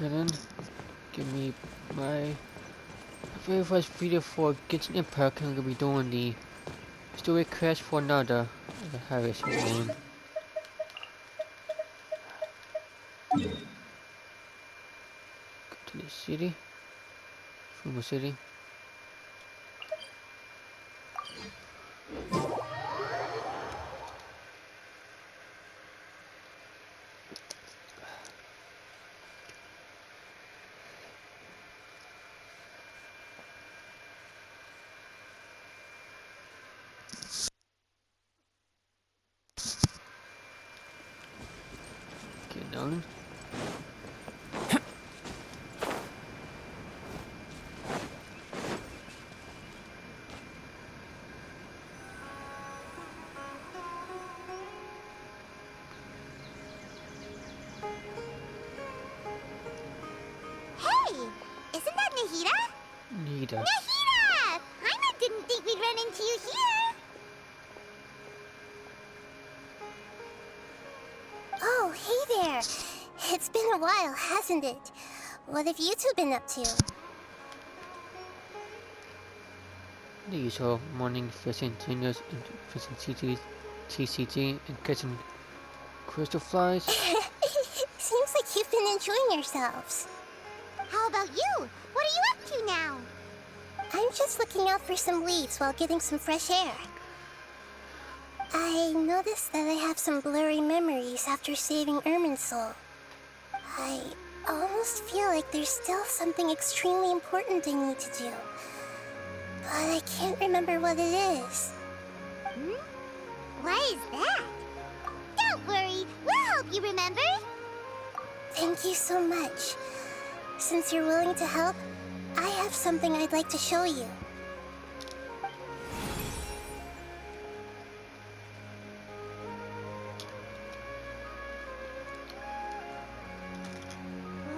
Okay then, give me my very first video for Genshin Impact. I'm gonna be doing the story quest for another Harris name. Go to the city, Fuma City. Get down. Hey! Isn't that Nahida? Nita. Nahida! Paimon didn't think we'd run into you here! Oh, hey there! It's been a while, hasn't it? What have you two been up to? The usual morning fishing juniors and fishing TCG and catching crystal flies. Seems like you've been enjoying yourselves. How about you? What are you up to now? I'm just looking out for some leads while getting some fresh air. I noticed that I have some blurry memories after saving Ermin's soul. I almost feel like there's still something extremely important I need to do. But I can't remember what it is. Why is that? Don't worry, we'll help you remember. Thank you so much. Since you're willing to help, I have something I'd like to show you.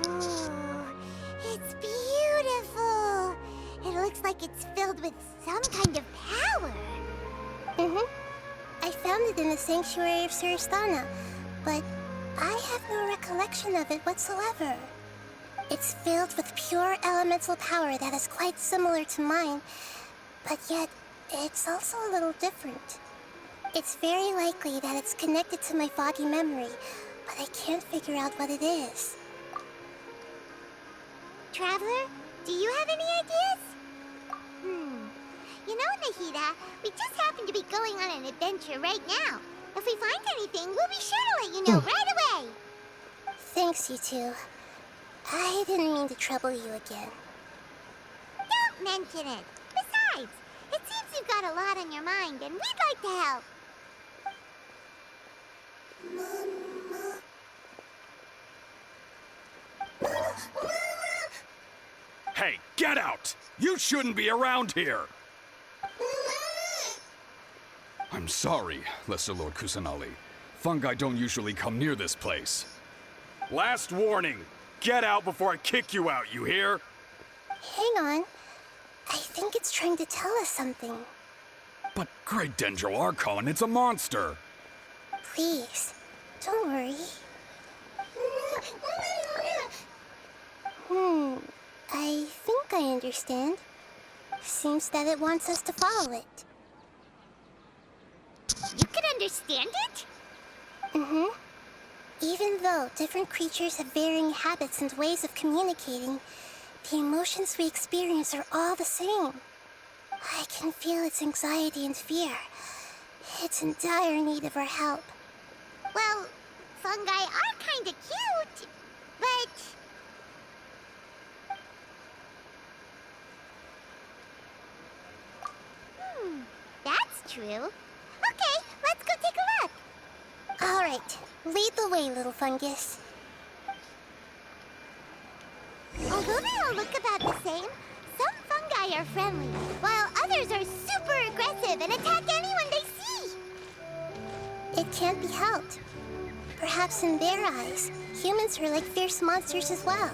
Oh, it's beautiful. It looks like it's filled with some kind of power. I found it in the sanctuary of Suristana, but I have no recollection of it whatsoever. It's filled with pure elemental power that is quite similar to mine, but yet it's also a little different. It's very likely that it's connected to my foggy memory, but I can't figure out what it is. Traveler, do you have any ideas? You know, Nahida, we just happen to be going on an adventure right now. If we find anything, we'll be sure to let you know right away. Thanks, you two. I didn't mean to trouble you again. Don't mention it. Besides, it seems you've got a lot on your mind, and we'd like to help. Hey, get out! You shouldn't be around here! I'm sorry, Lesser Lord Kusanali. Fungi don't usually come near this place. Last warning! Get out before I kick you out, you hear? Hang on. I think it's trying to tell us something. But Great Dendro Archon, it's a monster! Please, don't worry. I think I understand. Seems that it wants us to follow it. You can understand it? Even though different creatures have varying habits and ways of communicating, the emotions we experience are all the same. I can feel its anxiety and fear. It's in dire need of our help. Well, fungi are kinda cute, but... That's true. Okay, let's go take a look. All right, lead the way, little fungus. Although they all look about the same, some fungi are friendly, while others are super aggressive and attack anyone they see. It can't be helped. Perhaps in their eyes, humans are like fierce monsters as well.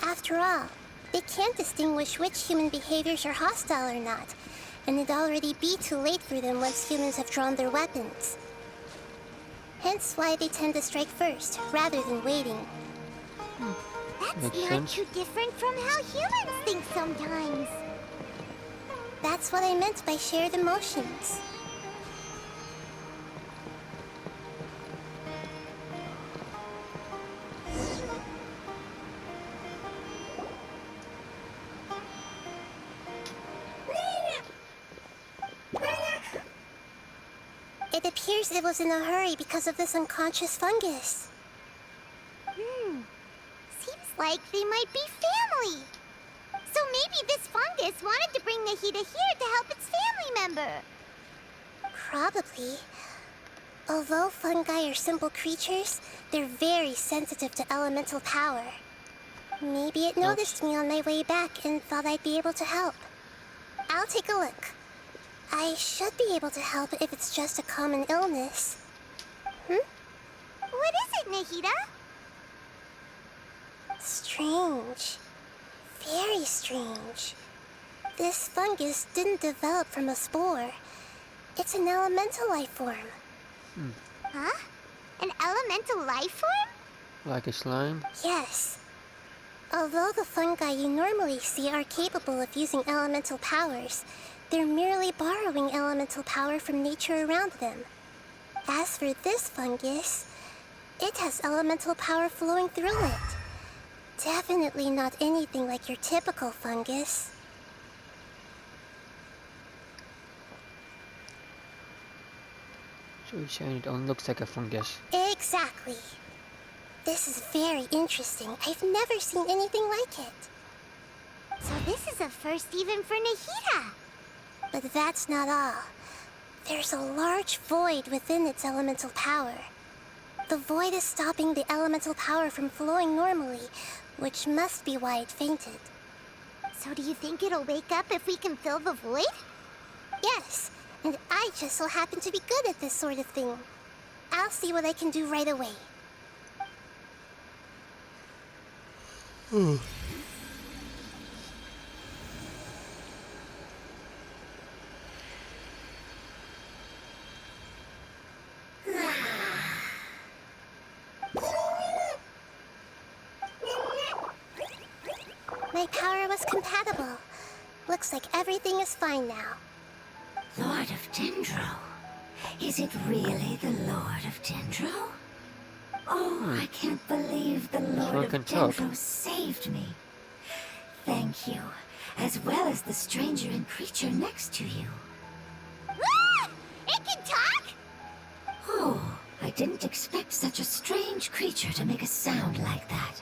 After all, they can't distinguish which human behaviors are hostile or not, and it'd already be too late for them once humans have drawn their weapons. Hence why they tend to strike first, rather than waiting. That's Makes not sense. too different from how humans think sometimes. That's what I meant by shared emotions. It appears it was in a hurry because of this unconscious fungus. Seems like they might be family. So maybe this fungus wanted to bring Nahida here to help its family member. Probably. Although fungi are simple creatures, they're very sensitive to elemental power. Maybe it noticed me on my way back and thought I'd be able to help. I'll take a look. I should be able to help if it's just a common illness. What is it, Nahida? Strange. Very strange. This fungus didn't develop from a spore. It's an elemental life form. Huh? An elemental life form? Like a slime? Yes. Although the fungi you normally see are capable of using elemental powers, they're merely borrowing elemental power from nature around them. As for this fungus, it has elemental power flowing through it. Definitely not anything like your typical fungus. So you're saying it only looks like a fungus. Exactly. This is very interesting. I've never seen anything like it. So this is a first even for Nahida. But that's not all. There's a large void within its elemental power. The void is stopping the elemental power from flowing normally, which must be why it fainted. So do you think it'll wake up if we can fill the void? Yes, and I just so happen to be good at this sort of thing. I'll see what I can do right away. My power was compatible. Looks like everything is fine now. Lord of Dendro? Is it really the Lord of Dendro? Oh, I can't believe the Lord can of talk. Dendro saved me. Thank you, as well as the stranger and creature next to you. Ah! It can talk? Oh, I didn't expect such a strange creature to make a sound like that.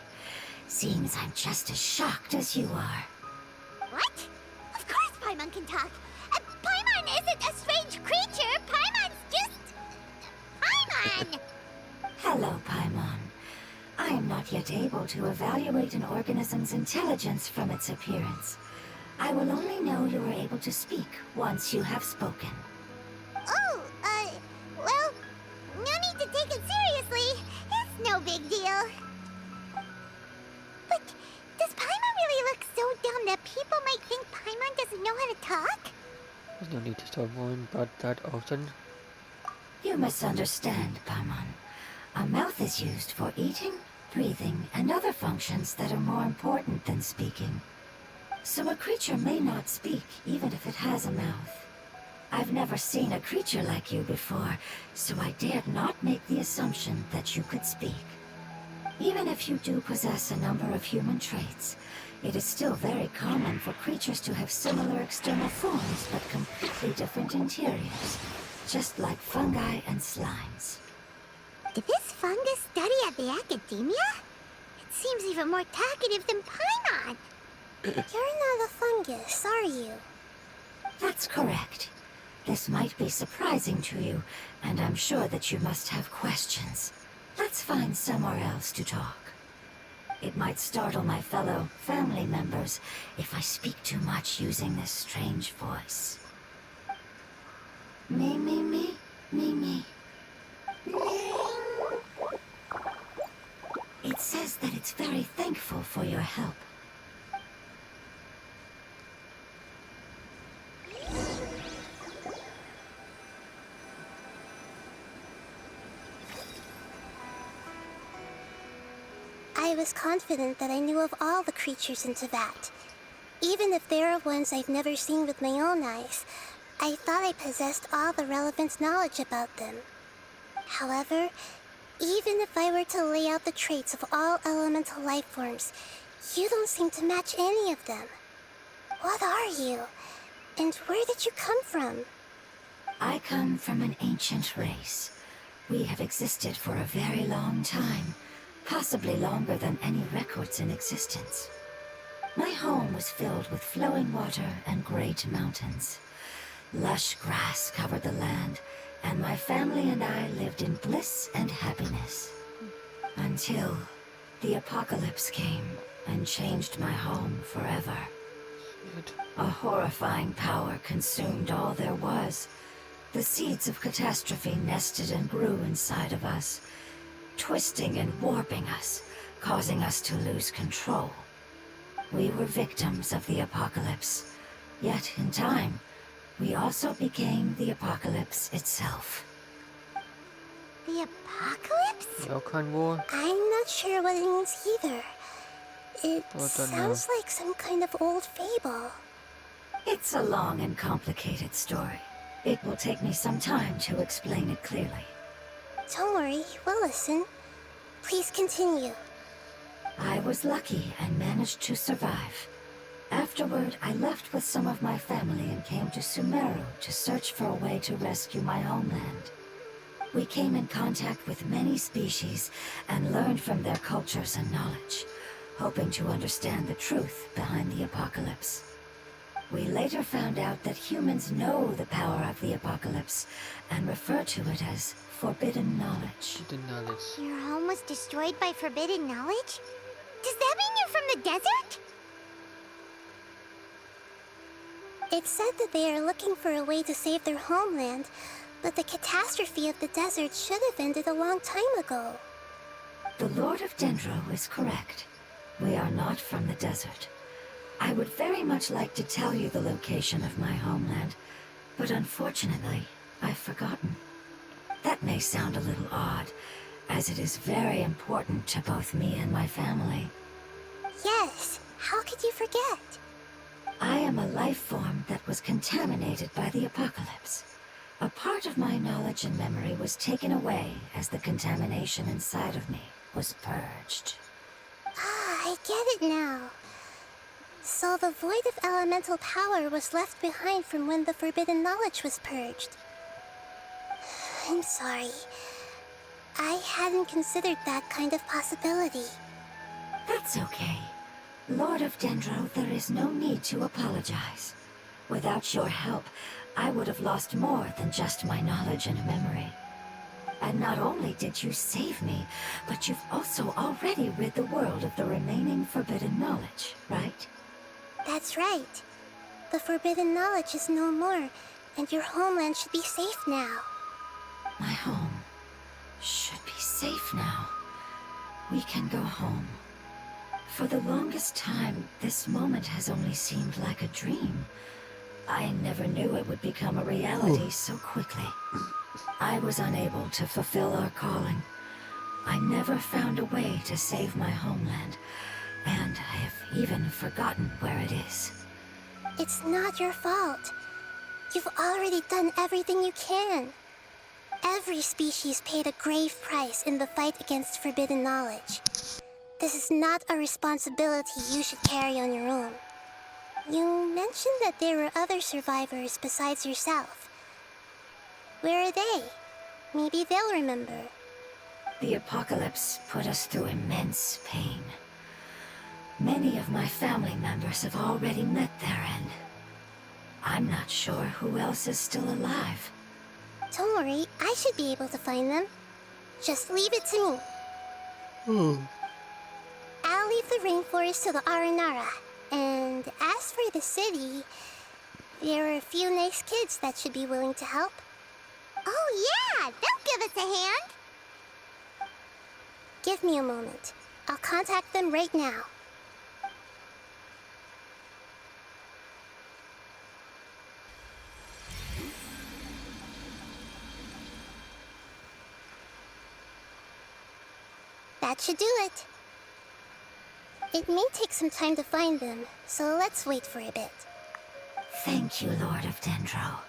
Seems I'm just as shocked as you are. What? Of course Paimon can talk. Paimon isn't a strange creature. Paimon's just... Paimon! Hello, Paimon. I am not yet able to evaluate an organism's intelligence from its appearance. I will only know you are able to speak once you have spoken. Oh, well, no need to take it seriously. It's no big deal. But does Paimon really look so dumb that people might think Paimon doesn't know how to talk? There's no need to start worrying about that often. You misunderstand, Paimon. A mouth is used for eating, breathing, and other functions that are more important than speaking. So a creature may not speak, even if it has a mouth. I've never seen a creature like you before, so I dared not make the assumption that you could speak. Even if you do possess a number of human traits, it is still very common for creatures to have similar external forms but completely different interiors, just like fungi and slimes. Did this fungus study at the academia? It seems even more talkative than Paimon. You're not a fungus, are you? That's correct. This might be surprising to you, and I'm sure that you must have questions. Let's find somewhere else to talk. It might startle my fellow family members if I speak too much using this strange voice. Me, me, me, me, me. It says that it's very thankful for your help. I I was confident that I knew of all the creatures in Teyvat. Even if there are ones I've never seen with my own eyes, I thought I possessed all the relevant knowledge about them. However, even if I were to lay out the traits of all elemental life forms, you don't seem to match any of them. What are you? And where did you come from? I come from an ancient race. We have existed for a very long time, possibly longer than any records in existence. My home was filled with flowing water and great mountains. Lush grass covered the land, and my family and I lived in bliss and happiness. Until the apocalypse came and changed my home forever. Shit. A horrifying power consumed all there was. The seeds of catastrophe nested and grew inside of us, twisting and warping us, causing us to lose control. We were victims of the apocalypse, yet in time, we also became the apocalypse itself. The apocalypse? The Okan War? I'm not sure what it means either. It I don't know. sounds like some kind of old fable. It's a long and complicated story. It will take me some time to explain it clearly. Don't worry, we'll listen. Please continue. I was lucky and managed to survive. Afterward, I left with some of my family and came to Sumeru to search for a way to rescue my homeland. We came in contact with many species and learned from their cultures and knowledge, hoping to understand the truth behind the apocalypse. We later found out that humans know the power of the apocalypse and refer to it as forbidden knowledge. The knowledge. Your home was destroyed by forbidden knowledge? Does that mean you're from the desert? It's said that they are looking for a way to save their homeland, but the catastrophe of the desert should have ended a long time ago. The Lord of Dendro is correct. We are not from the desert. I would very much like to tell you the location of my homeland, but unfortunately, I've forgotten. That may sound a little odd, as it is very important to both me and my family. Yes, how could you forget? I am a life form that was contaminated by the apocalypse. A part of my knowledge and memory was taken away as the contamination inside of me was purged. Ah, I get it now. So the void of elemental power was left behind from when the forbidden knowledge was purged. I'm sorry. I hadn't considered that kind of possibility. That's okay. Lord of Dendro, there is no need to apologize. Without your help, I would have lost more than just my knowledge and memory. And not only did you save me, but you've also already rid the world of the remaining forbidden knowledge, right? That's right. The forbidden knowledge is no more, and your homeland should be safe now. My home should be safe now. We can go home. For the longest time, this moment has only seemed like a dream. I never knew it would become a reality so quickly. I was unable to fulfill our calling. I never found a way to save my homeland, and I have even forgotten where it is. It's not your fault. You've already done everything you can. Every species paid a grave price in the fight against forbidden knowledge. This is not a responsibility you should carry on your own. You mentioned that there were other survivors besides yourself. Where are they? Maybe they'll remember. The apocalypse put us through immense pain. Many of my family members have already met their end. I'm not sure who else is still alive. Don't worry, I should be able to find them. Just leave it to me. I'll leave the rainforest to the Aranara. And as for the city, there are a few nice kids that should be willing to help. Oh yeah, they'll give us a hand. Give me a moment. I'll contact them right now. That should do it. It may take some time to find them, so let's wait for a bit. Thank you, Lord of Dendro.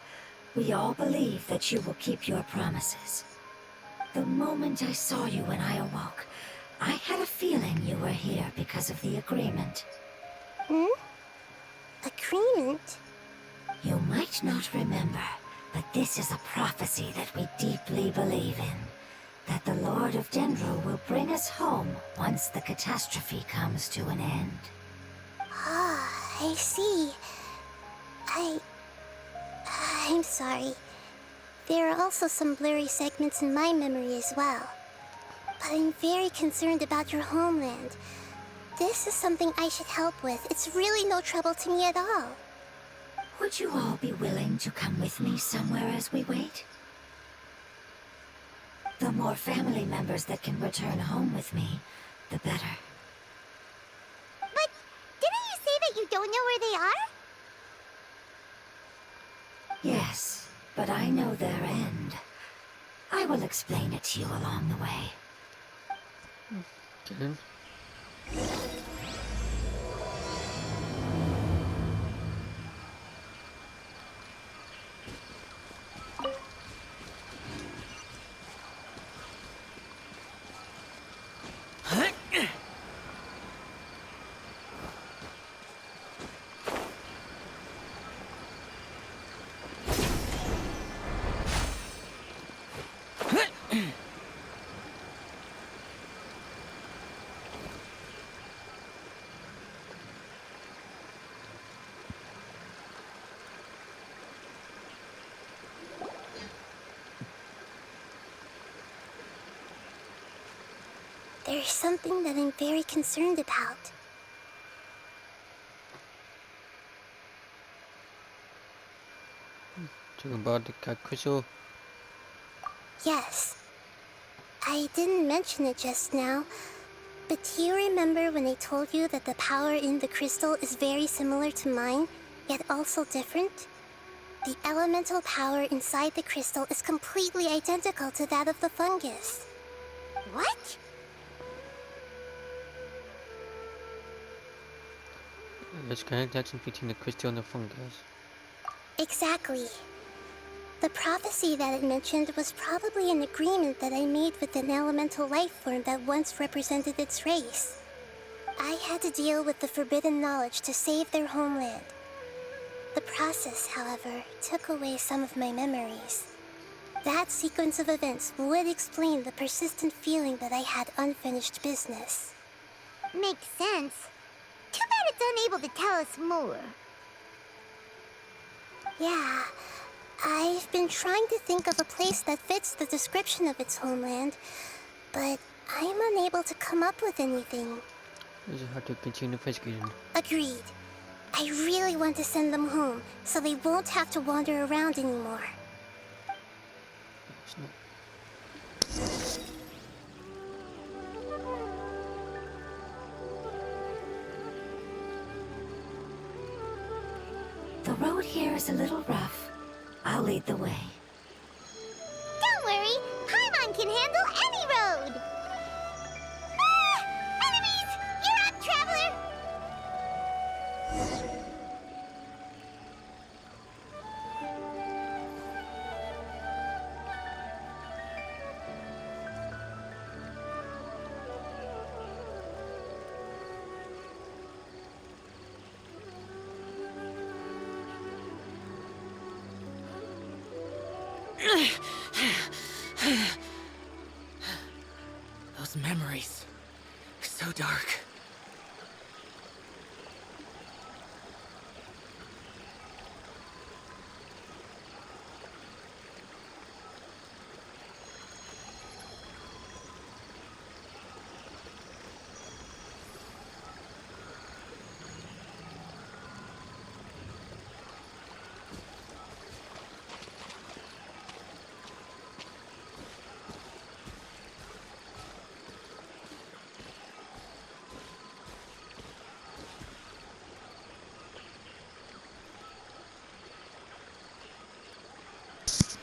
We all believe that you will keep your promises. The moment I saw you when I awoke, I had a feeling you were here because of the agreement. Hmm? Agreement? You might not remember, but this is a prophecy that we deeply believe in. That the Lord of Dendro will bring us home once the catastrophe comes to an end. Ah, I see. I'm sorry. There are also some blurry segments in my memory as well. But I'm very concerned about your homeland. This is something I should help with. It's really no trouble to me at all. Would you all be willing to come with me somewhere as we wait? The more family members that can return home with me, the better. But didn't you say that you don't know where they are? Yes, but I know their end. I will explain it to you along the way. Okay. There's something that I'm very concerned about. Talking about the cat crystal. Yes. I didn't mention it just now, but do you remember when I told you that the power in the crystal is very similar to mine, yet also different? The elemental power inside the crystal is completely identical to that of the fungus. What? There's connection between the crystal and the fungus. Exactly. The prophecy that it mentioned was probably an agreement that I made with an elemental life form that once represented its race. I had to deal with the forbidden knowledge to save their homeland. The process, however, took away some of my memories. That sequence of events would explain the persistent feeling that I had unfinished business. Makes sense. Too bad it's unable to tell us more. Yeah, I've been trying to think of a place that fits the description of its homeland, but I'm unable to come up with anything. It's hard to continue investigating. Agreed. I really want to send them home, so they won't have to wander around anymore. It's not. The road here is a little rough. I'll lead the way. Don't worry, Paimon can handle any road! Ah! Enemies! You're up, traveler! Those memories. So dark.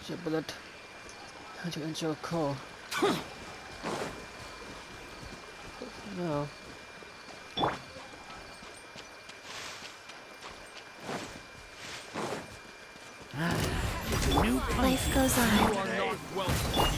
It's a bullet. How to answer a call. No. life goes on. You are not welcome here.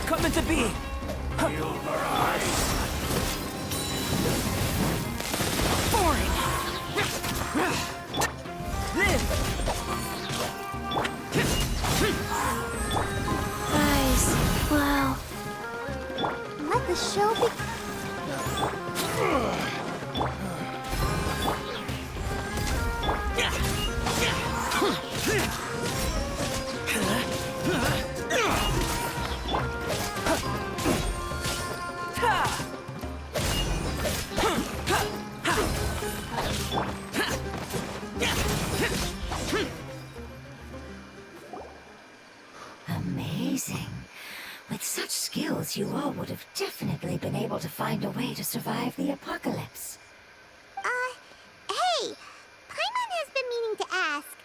Come into being! Guys, wow. Let the show be. Amazing. With such skills, you all would have definitely been able to find a way to survive the apocalypse. Hey! Paimon has been meaning to ask.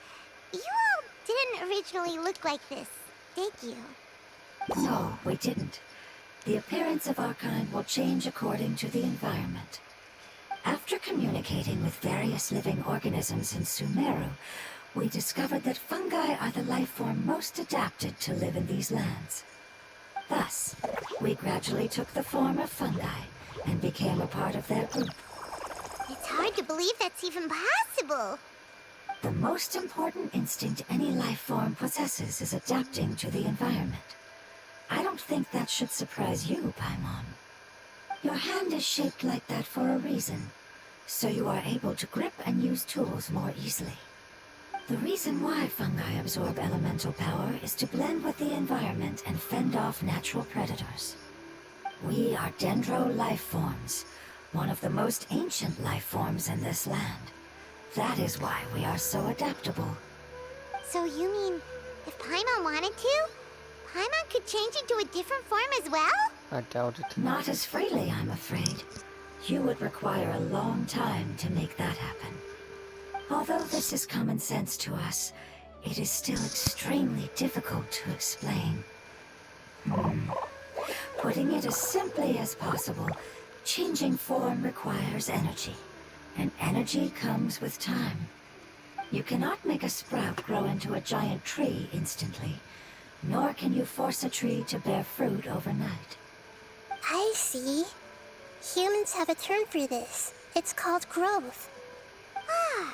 You all didn't originally look like this, did you? No, we didn't. The appearance of our kind will change according to the environment. After communicating with various living organisms in Sumeru, we discovered that fungi are the life form most adapted to live in these lands. Thus, we gradually took the form of fungi and became a part of their group. It's hard to believe that's even possible. The most important instinct any life form possesses is adapting to the environment. I don't think that should surprise you, Paimon. Your hand is shaped like that for a reason, so you are able to grip and use tools more easily. The reason why fungi absorb elemental power is to blend with the environment and fend off natural predators. We are dendro life forms, one of the most ancient life forms in this land. That is why we are so adaptable. So you mean, if Paimon wanted to, Paimon could change into a different form as well? I doubt it. Not as freely, I'm afraid. You would require a long time to make that happen. Although this is common sense to us, it is still extremely difficult to explain. Putting it as simply as possible, changing form requires energy, and energy comes with time. You cannot make a sprout grow into a giant tree instantly, nor can you force a tree to bear fruit overnight. I see. Humans have a term for this. It's called growth. Ah,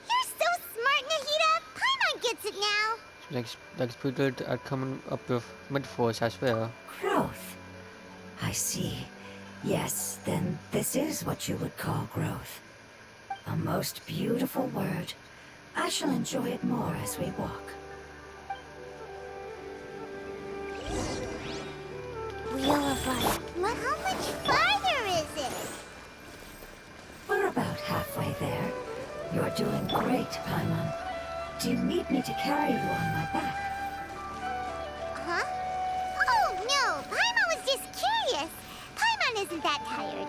you're so smart, Nahida! Paimon gets it now! Like people are coming up with metaphors as well. Growth. I see. Yes, then this is what you would call growth. A most beautiful word. I shall enjoy it more as we walk. Wheel of Life. But how much farther is it? We're about halfway there. You're doing great, Paimon. Do you need me to carry you on my back? Huh? Oh, no! Paimon was just curious. Paimon isn't that tired.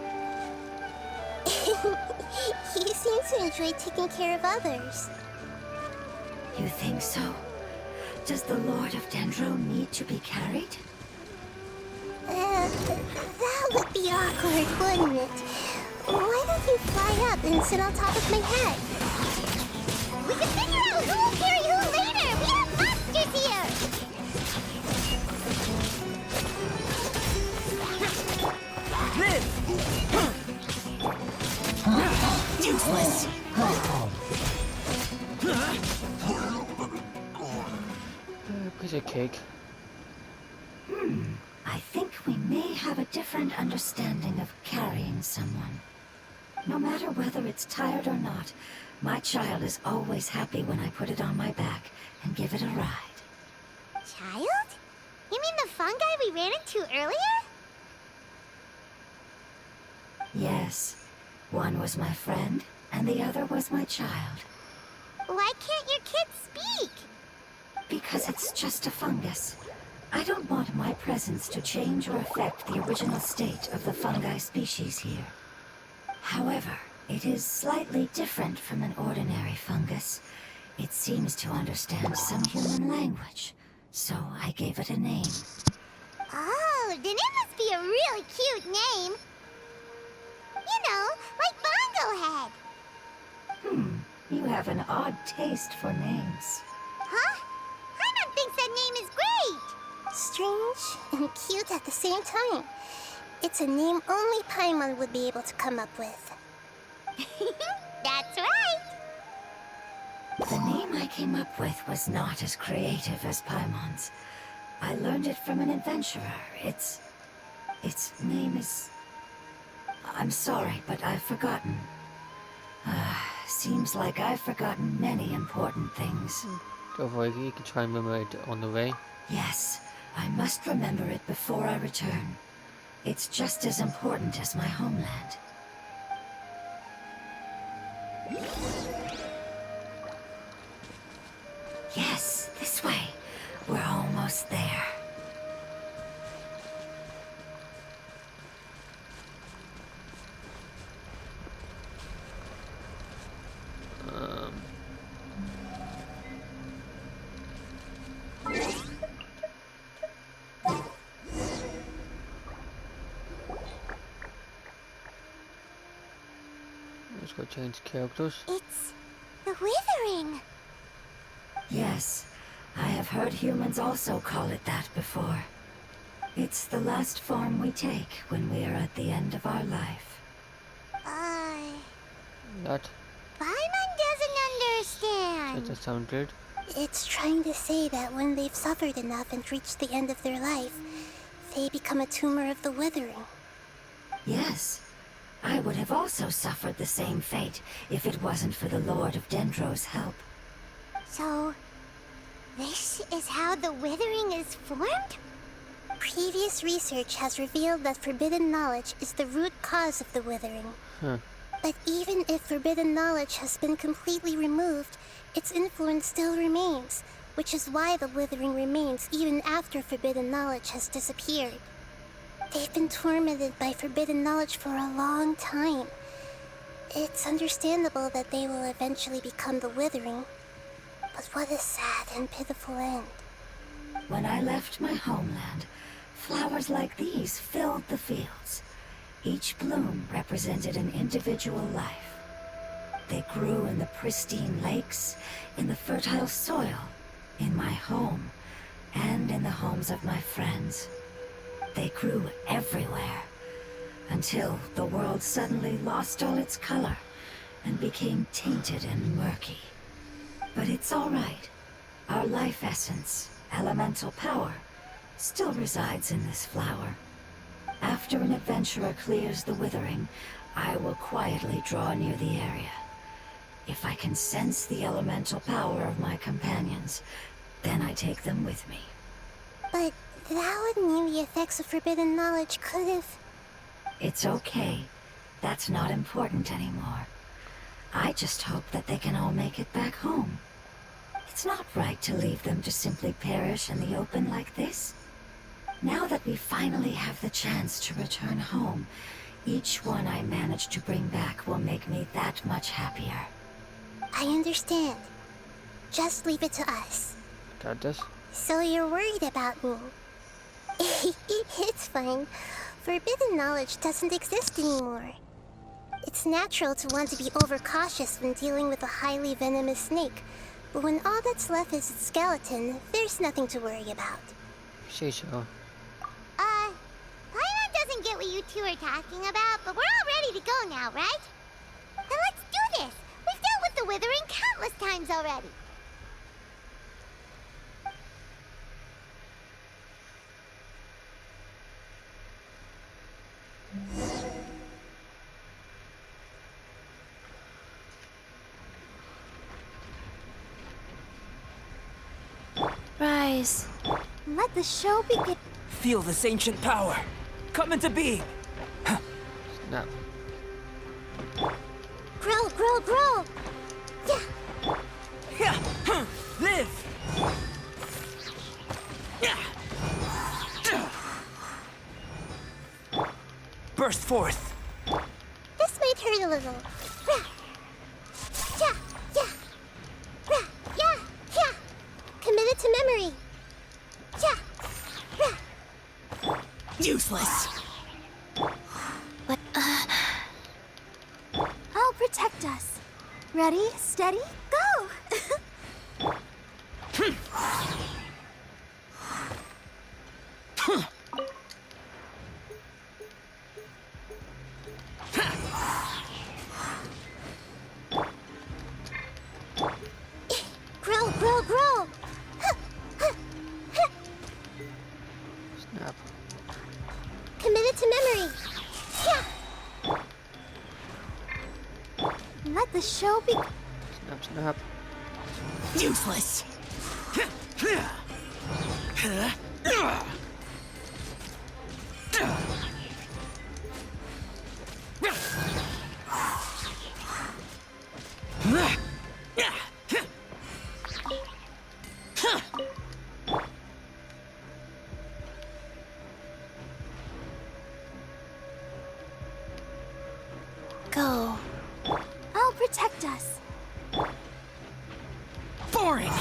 You seem to enjoy taking care of others. You think so? Does the Lord of Dendro need to be carried? That would be awkward, wouldn't it? Why don't you fly up and sit on top of my head? We can figure out who will carry who later! We have monsters here! Useless! Piece of cake. I think we may have a different understanding of carrying someone. No matter whether it's tired or not, my child is always happy when I put it on my back and give it a ride. Child? You mean the fungi we ran into earlier? Yes, one was my friend, and the other was my child. Why can't your kid speak? Because it's just a fungus. I don't want my presence to change or affect the original state of the fungi species here. However, It is slightly different from an ordinary fungus. It seems to understand some human language, so I gave it a name. Oh, then it must be a really cute name. You know, like Bongo Head. You have an odd taste for names. Huh? Paimon thinks that name is great. Strange and cute at the same time. It's a name only Paimon would be able to come up with. That's right. The name I came up with was not as creative as Paimon's. I learned it from an adventurer. Its name is... I'm sorry, but I've forgotten. Seems like I've forgotten many important things. Don't worry, you can try and remember it on the way. Yes, I must remember it before I return. It's just as important as my homeland. Yes, this way. We're almost there. Let's go change characters. It's the Withering. Yes, I have heard humans also call it that before. It's the last form we take when we are at the end of our life. That Paimon doesn't understand. doesn't sound good. It's trying to say that when they've suffered enough and reached the end of their life, they become a tumor of the Withering. Yes, I would have also suffered the same fate if it wasn't for the Lord of Dendro's help. So, this is how the Withering is formed? Previous research has revealed that forbidden knowledge is the root cause of the Withering. Huh. But even if forbidden knowledge has been completely removed, its influence still remains, which is why the Withering remains even after forbidden knowledge has disappeared. They've been tormented by forbidden knowledge for a long time. It's understandable that they will eventually become the Withering. But what a sad and pitiful end. When I left my homeland, flowers like these filled the fields. Each bloom represented an individual life. They grew in the pristine lakes, in the fertile soil, in my home, and in the homes of my friends. They grew everywhere, until the world suddenly lost all its color and became tainted and murky. But it's all right. Our life essence, elemental power, still resides in this flower. After an adventurer clears the Withering, I will quietly draw near the area. If I can sense the elemental power of my companions, then I take them with me. But that would mean the effects of forbidden knowledge could have... It's okay. That's not important anymore. I just hope that they can all make it back home. It's not right to leave them to simply perish in the open like this. Now that we finally have the chance to return home, each one I manage to bring back will make me that much happier. I understand. Just leave it to us. Got this? So you're worried about me? It's fine. Forbidden knowledge doesn't exist anymore. It's natural to want to be overcautious when dealing with a highly venomous snake, but when all that's left is its skeleton, there's nothing to worry about. Say so. Paimon doesn't get what you two are talking about, but we're all ready to go now, right? Then let's do this! We've dealt with the Withering countless times already! Rise. Let the show begin. Feel this ancient power. Come into being. Snap. Grow, grow, grow! Yeah! Yeah. Live. Yeah. Burst forth. This might hurt a little. Useless. But, I'll protect us. Ready, steady, go! Grow, grow, grow! Snap. Committed to memory. Yeah. Let the show be. Snap, snap. Useless. Go. I'll protect us. Boring.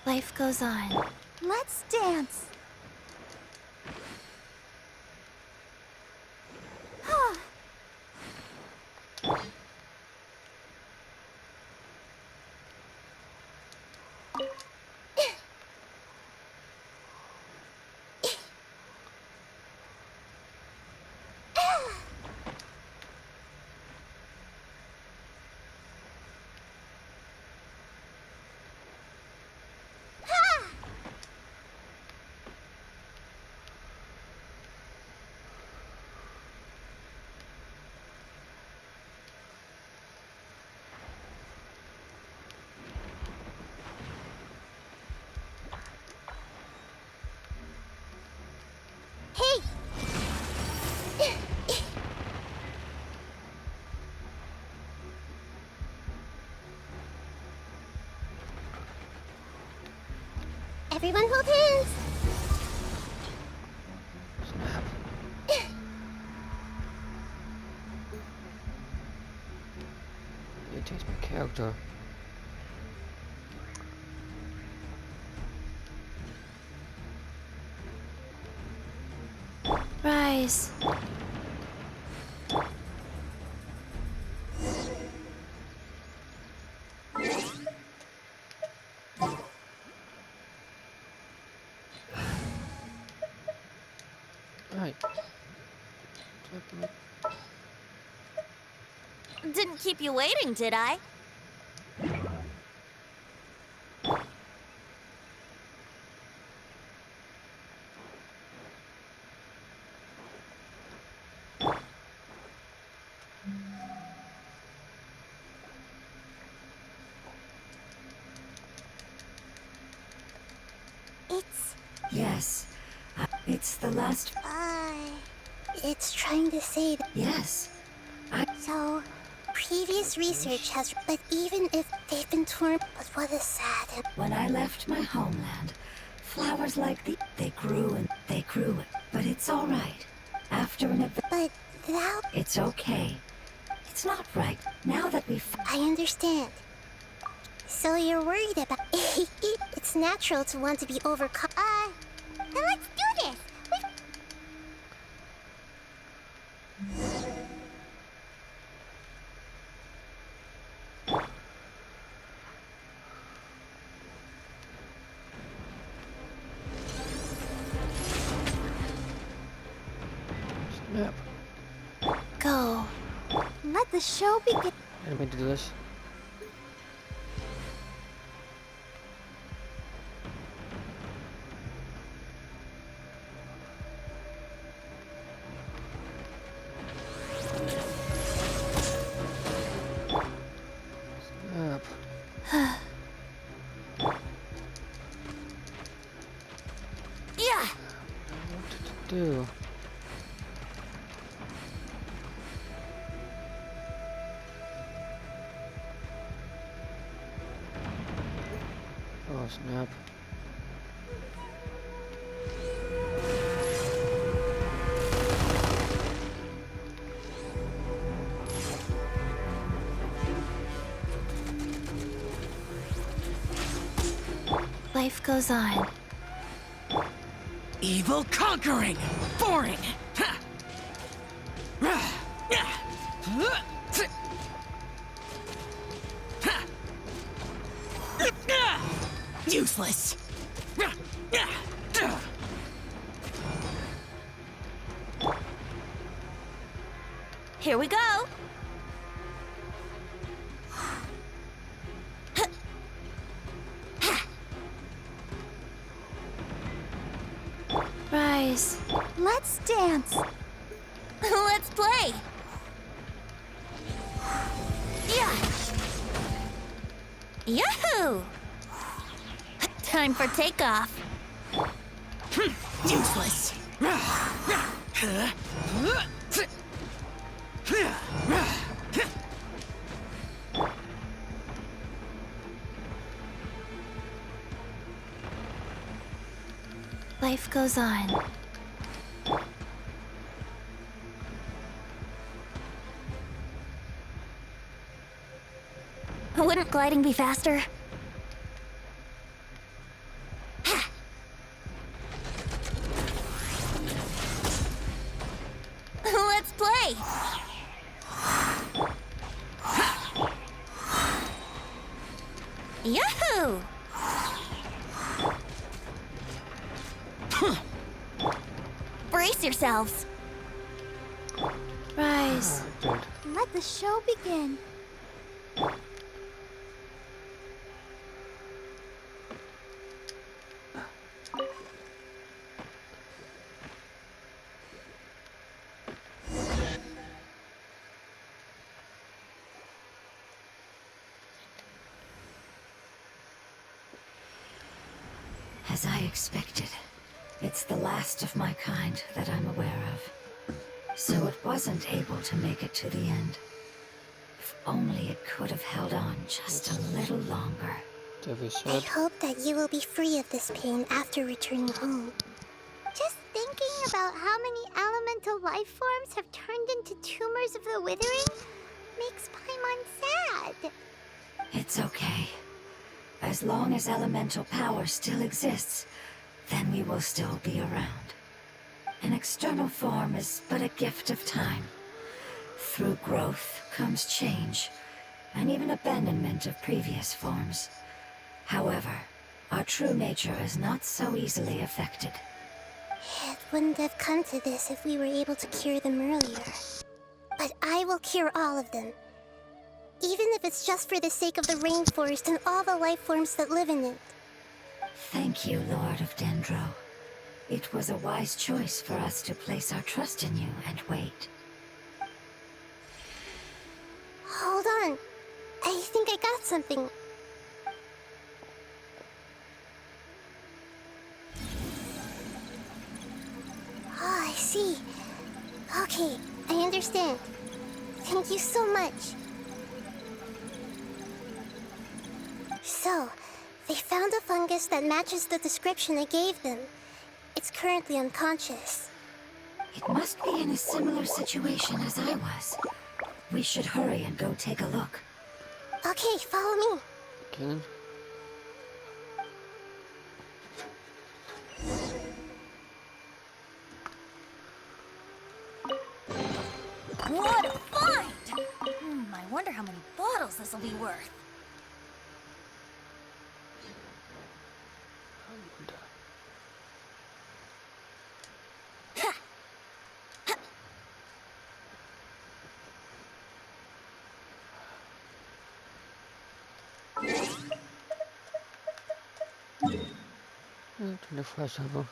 Life goes on. Let's dance. Hey! Everyone hold hands! Snap. It takes my character. Rise. Right. Didn't keep you waiting, did I? It's... Yes. It's the last... It's trying to say that... Yes. So, previous research has... But even if they've been torn... But what is sad and... When I left my homeland, flowers like they grew and they grew. But it's all right. After an event... But that... It's okay. It's not right. Now that we've... I understand. So you're worried about... It's natural to want to be overcome... Then let's do this! Snap. Go. Let the show begin. I'm going to do this. Snap. Yeah. What to do? Oh snap. Life goes on. Evil conquering! Boring! Ha! Useless! Here we go. Rise. Let's dance. Let's play. Yeah. Yahoo! Time for takeoff. Useless! Life goes on. Wouldn't gliding be faster? Let's play! Yahoo! Brace yourselves. Rise. Good. Let the show begin. As I expected, it's the last of my kind that I'm aware of. So it wasn't able to make it to the end. If only it could have held on just a little longer. Devi I said. hope that you will be free of this pain after returning home. Just thinking about how many elemental life forms have turned into tumors of the withering makes Paimon sad. It's okay. As long as elemental power still exists, then we will still be around. An external form is but a gift of time. Through growth comes change, and even abandonment of previous forms. However, our true nature is not so easily affected. It wouldn't have come to this if we were able to cure them earlier. But I will cure all of them. Even if it's just for the sake of the rainforest and all the life forms that live in it. Thank you, Lord of Dendro. It was a wise choice for us to place our trust in you and wait. Hold on. I think I got something. Oh, I see. Okay, I understand. Thank you so much. So, they found a fungus that matches the description I gave them. It's currently unconscious. It must be in a similar situation as I was. We should hurry and go take a look. Okay, follow me. Again. What a find! I wonder how many bottles this'll be worth. Turn the flash over.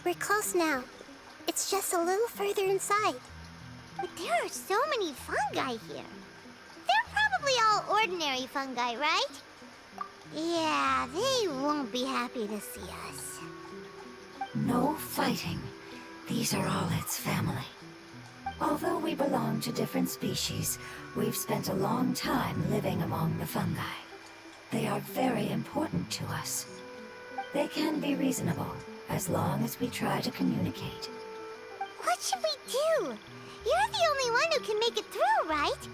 We're close now. It's just a little further inside. But there are so many fungi here. They're probably all ordinary fungi, right? Yeah, they won't be happy to see us. No fighting. These are all its family. Although we belong to different species, we've spent a long time living among the fungi. They are very important to us. They can be reasonable, as long as we try to communicate. What should we do? You're the only one who can make it through, right?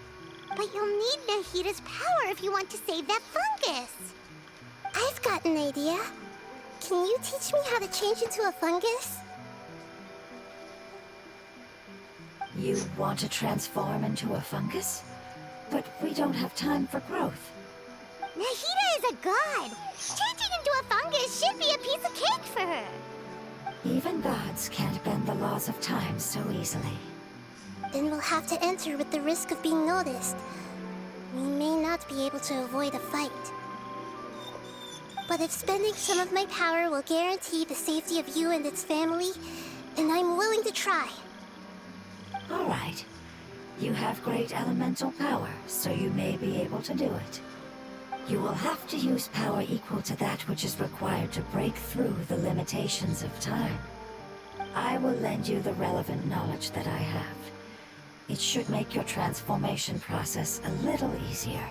But you'll need Nahita's power if you want to save that fungus. I've got an idea. Can you teach me how to change into a fungus? You want to transform into a fungus? But we don't have time for growth. Nahita is a god. Changing into a fungus should be a piece of cake for her. Even gods can't bend the laws of time so easily. Then we'll have to enter with the risk of being noticed. We may not be able to avoid a fight. But if spending some of my power will guarantee the safety of you and its family, then I'm willing to try. All right. You have great elemental power, so you may be able to do it. You will have to use power equal to that which is required to break through the limitations of time. I will lend you the relevant knowledge that I have. It should make your transformation process a little easier.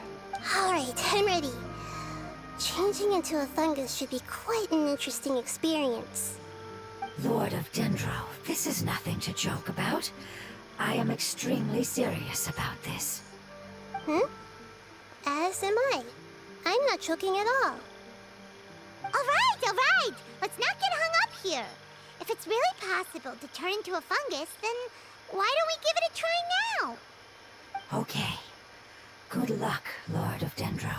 Alright, I'm ready. Changing into a fungus should be quite an interesting experience. Lord of Dendro, this is nothing to joke about. I am extremely serious about this. As am I. I'm not joking at all. Alright! Let's not get hung up here. If it's really possible to turn into a fungus, then why don't we give it a try now? Okay. Good luck, Lord of Dendro.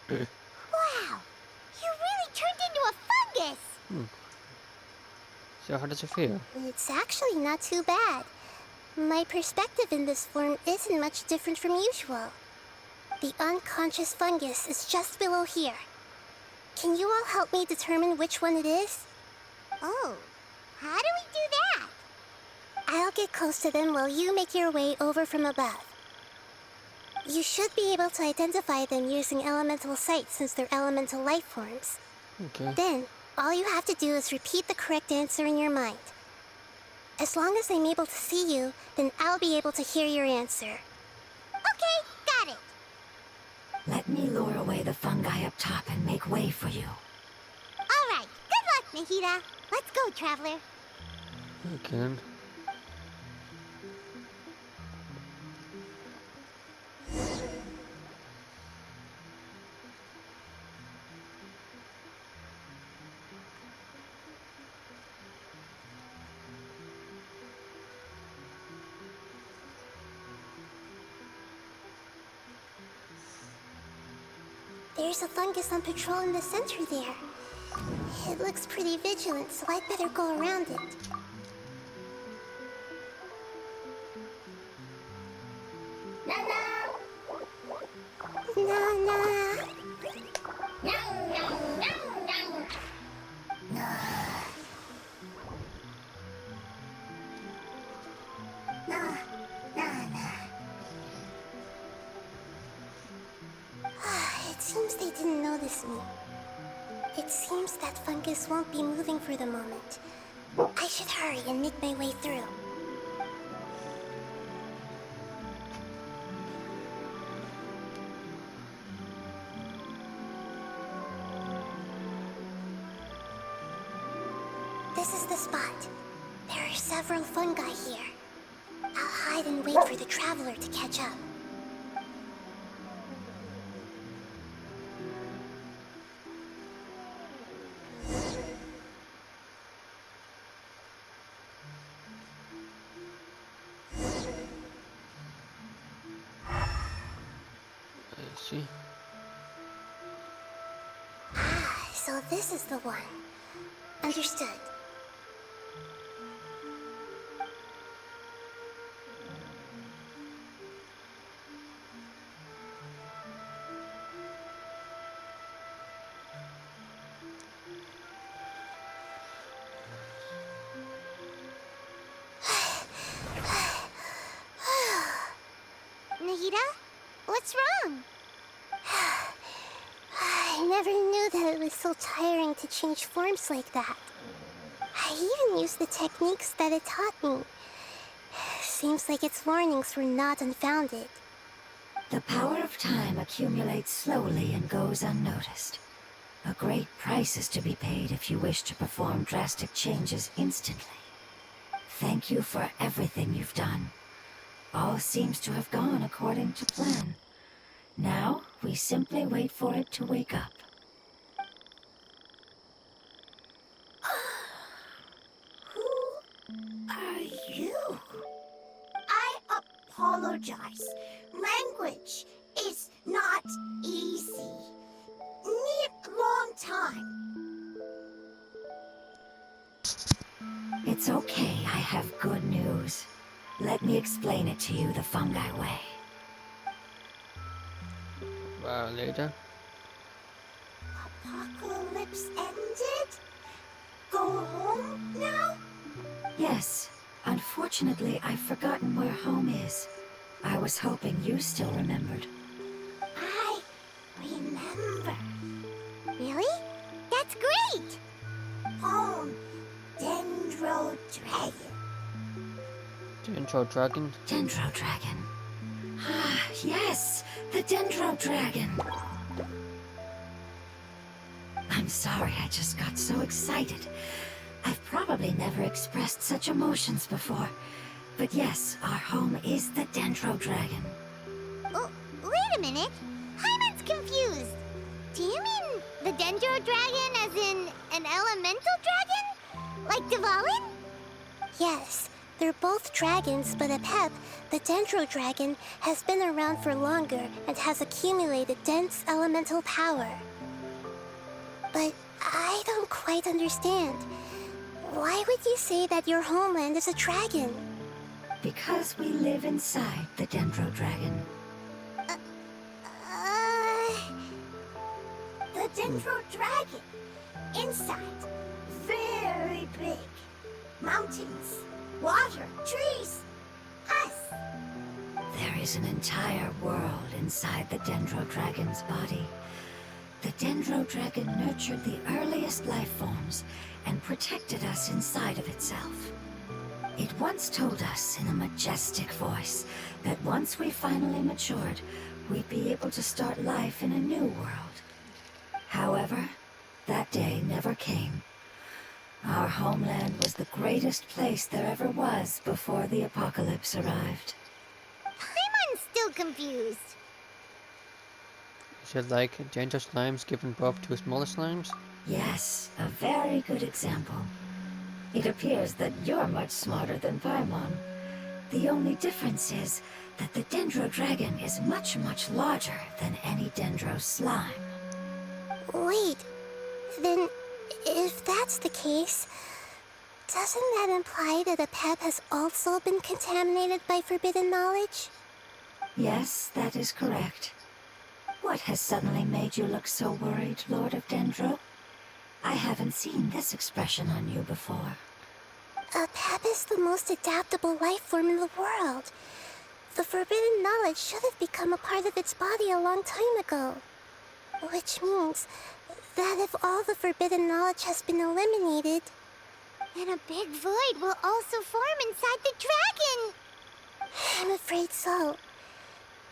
Wow! You really turned into a fungus! So how does it feel? It's actually not too bad. My perspective in this form isn't much different from usual. The unconscious fungus is just below here. Can you all help me determine which one it is? Oh, how do we do that? I'll get close to them while you make your way over from above. You should be able to identify them using elemental sight since they're elemental life forms. Okay. Then, all you have to do is repeat the correct answer in your mind. As long as I'm able to see you, then I'll be able to hear your answer. Okay, got it. Let me lure away the fungi up top and make way for you. All right, good luck, Nahita. Let's go, Traveler. Again. There's a fungus on patrol in the center there. It looks pretty vigilant, so I'd better go around it. Nana! It seems they didn't notice me. It seems that fungus won't be moving for the moment. I should hurry and make my way through. This is the spot. There are several fungi here. I'll hide and wait for the traveler to catch up. See? So this is the one. Understood. What's wrong? I never knew that it was so tiring to change forms like that. I even used the techniques that it taught me. Seems like its warnings were not unfounded. The power of time accumulates slowly and goes unnoticed. A great price is to be paid if you wish to perform drastic changes instantly. Thank you for everything you've done. All seems to have gone according to plan. Now, we simply wait for it to wake up. Who are you? I apologize. Language is not easy. Need long time. It's okay, I have good news. Let me explain it to you the fungi way. Wow, later. Apocalypse ended? Go home now? Yes, unfortunately, I've forgotten where home is. I was hoping you still remembered. I remember. Really? That's great! Home, Dendro Dragon. Dendro Dragon? Dendro Dragon. Ah, yes, the Dendro Dragon. I'm sorry, I just got so excited. I've probably never expressed such emotions before. But yes, our home is the Dendro Dragon. Oh, wait a minute. Hyman's confused. Do you mean the Dendro Dragon as in an elemental dragon? Like Dvalin? Yes, they're both dragons, but Apep, the Dendro Dragon, has been around for longer and has accumulated dense elemental power. But I don't quite understand. Why would you say that your homeland is a dragon? Because we live inside the Dendro Dragon. The Dendro Dragon. Inside. Very big. Mountains, water, trees. Us. There is an entire world inside the Dendro Dragon's body. The Dendro Dragon nurtured the earliest life forms and protected us inside of itself. It once told us in a majestic voice that once we finally matured, we'd be able to start life in a new world. However, that day never came. Our homeland was the greatest place there ever was before the apocalypse arrived. Hyman's still confused. Is it like Dendro slimes giving birth to smaller slimes? Yes, a very good example. It appears that you're much smarter than Paimon. The only difference is that the Dendro Dragon is much, much larger than any Dendro slime. Wait, then if that's the case, doesn't that imply that Apep has also been contaminated by forbidden knowledge? Yes, that is correct. What has suddenly made you look so worried, Lord of Dendro? I haven't seen this expression on you before. Apep is the most adaptable life form in the world. The forbidden knowledge should have become a part of its body a long time ago. Which means that if all the forbidden knowledge has been eliminated, then a big void will also form inside the dragon! I'm afraid so.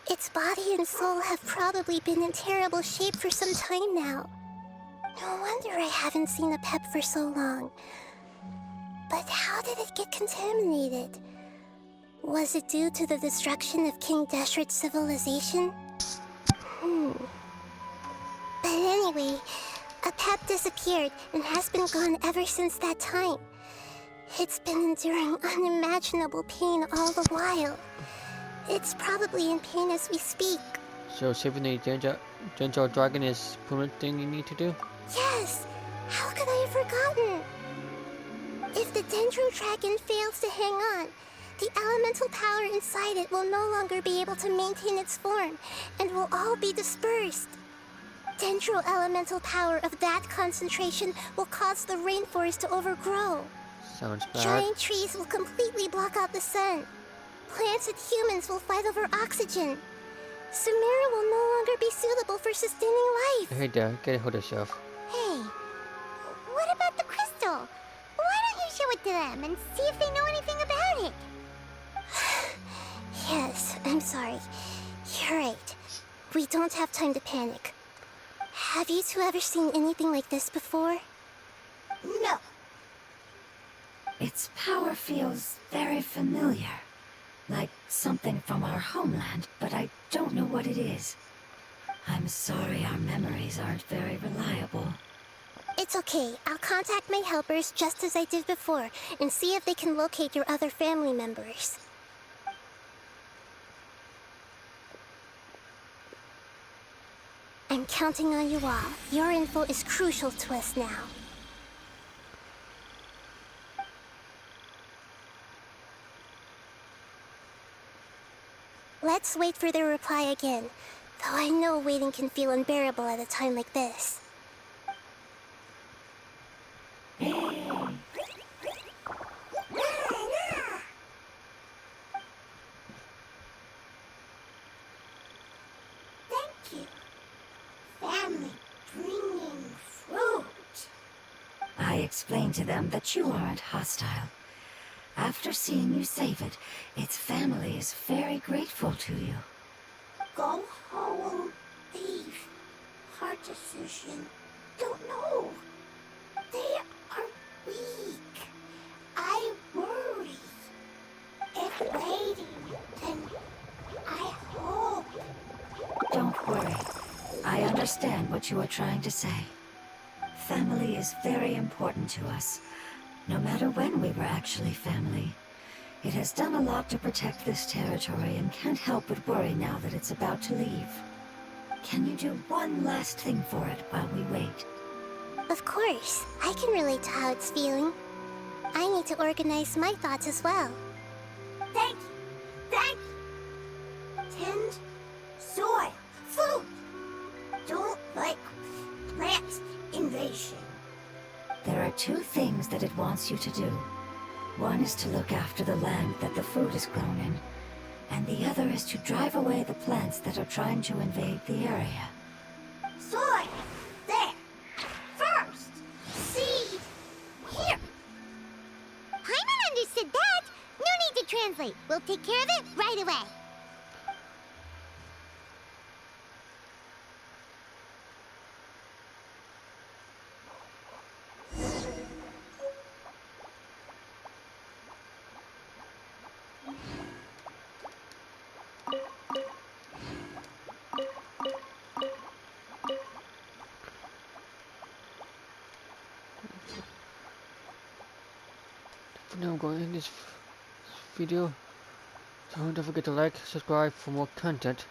Its body and soul have probably been in terrible shape for some time now. No wonder I haven't seen Apep for so long. But how did it get contaminated? Was it due to the destruction of King Deshret's civilization? But anyway, Apep disappeared and has been gone ever since that time. It's been enduring unimaginable pain all the while. It's probably in pain as we speak. So saving the Dendro Dragon is the permanent thing you need to do? Yes! How could I have forgotten? If the Dendro Dragon fails to hang on, the elemental power inside it will no longer be able to maintain its form and will all be dispersed. Dendro elemental power of that concentration will cause the rainforest to overgrow. Sounds bad. Giant trees will completely block out the sun. Plants and humans will fight over oxygen. Samira will no longer be suitable for sustaining life. Hey there, get a hold of yourself. Hey, what about the crystal? Why don't you show it to them and see if they know anything about it? Yes, I'm sorry. You're right. We don't have time to panic. Have you two ever seen anything like this before? No. Its power feels very familiar. Like something from our homeland, but I don't know what it is. I'm sorry our memories aren't very reliable. It's okay. I'll contact my helpers just as I did before and see if they can locate your other family members. I'm counting on you all. Your info is crucial to us now. Let's wait for their reply again, though I know waiting can feel unbearable at a time like this. Thank you. Family bringing fruit. I explained to them that you aren't hostile. After seeing you save it, its family is very grateful to you. Go home, leave. Hard decision. Don't know. They are weak. I worry. If waiting, then I hope. Don't worry. I understand what you are trying to say. Family is very important to us. No matter when we were actually family. It has done a lot to protect this territory and can't help but worry now that it's about to leave. Can you do one last thing for it while we wait? Of course, I can relate to how it's feeling. I need to organize my thoughts as well. Thank you. Thank you. Tend, soil, food. Don't like plant invasion. There are two things that it wants you to do. One is to look after the land that the food is grown in, and the other is to drive away the plants that are trying to invade the area. Soil. There. First. Seed. Here. Paimon understood that! No need to translate. We'll take care of it right away. For now, I'm going to end this video. So don't forget to like, subscribe for more content.